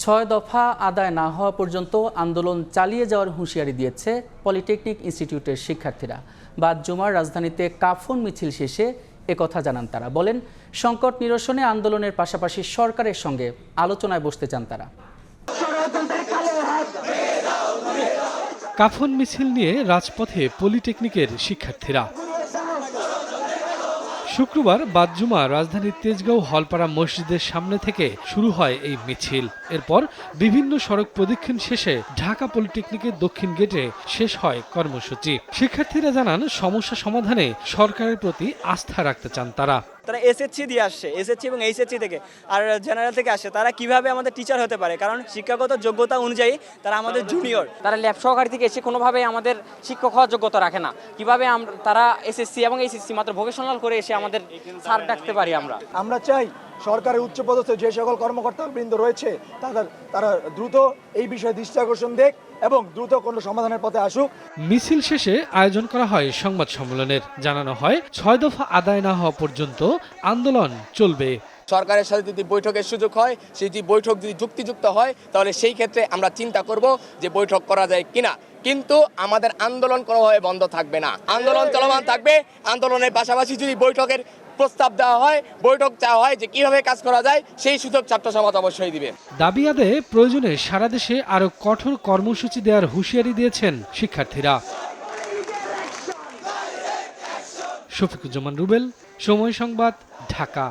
6 দফা আদায় না হওয়া পর্যন্ত আন্দোলন চালিয়ে যাওয়ার হুঁশিয়ারি দিয়েছে পলিটেকনিক ইনস্টিটিউটের শিক্ষার্থীরা। বাদ জুমার রাজধানীতে কাফন মিছিল শেষে একথা জানান তারা। বলেন, সংকট নিরসনে আন্দোলনের পাশাপাশি সরকারের সঙ্গে আলোচনায় বসতে চান তারা। কাফন মিছিল নিয়ে রাজপথে পলিটেকনিকের শিক্ষার্থীরা। শুক্রবার বাদ জুমা রাজধানীর তেজগাঁও হলপাড়া মসজিদের সামনে থেকে শুরু হয় এই মিছিল। এরপর বিভিন্ন সড়ক প্রদক্ষিণ শেষে ঢাকা পলিটেকনিকের দক্ষিণ গেটে শেষ হয় কর্মসূচি। শিক্ষার্থীরা জানান, সমস্যা সমাধানে সরকারের প্রতি আস্থা রাখতে চান তারা। তারা এসএসসি দিয়ে আসছে, এসএসসি এবং এইচএসসি থেকে, আর জেনারেল থেকে আসছে। তারা কিভাবে আমাদের টিচার হতে পারে? কারণ শিক্ষাগত যোগ্যতা অনুযায়ী তারা আমাদের জুনিয়র। তারা ল্যাব সহকারী থেকে এসে কোনোভাবে আমাদের শিক্ষক হওয়ার যোগ্যতা রাখে না। কিভাবে তারা এসএসসি এবং এইচএসসি মাত্র ভোকেশনাল করে এসে আমাদের স্যার ডাকতে পারি? আমরা চাই সরকারের উচ্চপদস্থ যে সকল কর্মকর্তাবৃন্দ রয়েছে তারা দ্রুত এই বিষয়ে দৃষ্টি আকর্ষণ দেখ এবং দ্রুত কোনো সমাধানের পথে আসুক। মিছিল শেষে আয়োজন করা হয় সংবাদ সম্মেলনের। জানানো হয়, 6 দফা আদায় না হওয়া পর্যন্ত আন্দোলন চলবে। সরকারের সাথে যদি বৈঠকের সুযোগ হয়, সেই যদি বৈঠক যদি যুক্তিযুক্ত হয়, তাহলে সেই ক্ষেত্রে আমরা চিন্তা করব যে বৈঠক করা যায় কিনা। কিন্তু আমাদের আন্দোলন কোনোভাবে বন্ধ থাকবে না, আন্দোলন চলমান থাকবে। আন্দোলনের পাশাপাশি যদি বৈঠকের প্রস্তাব দেওয়া হয়, বৈঠক চাওয়া হয় যে কিভাবে কাজ করা যায়, সেই সুযোগ ছাত্র সমাজ অবশ্যই দিবে। দাবি আদায়ে প্রয়োজনে সারা দেশে আরো কঠোর কর্মসূচি দেওয়ার হুঁশিয়ারি দিয়েছেন শিক্ষার্থীরা। শফিকুজ্জামান রুবেল, সময় সংবাদ, ঢাকা।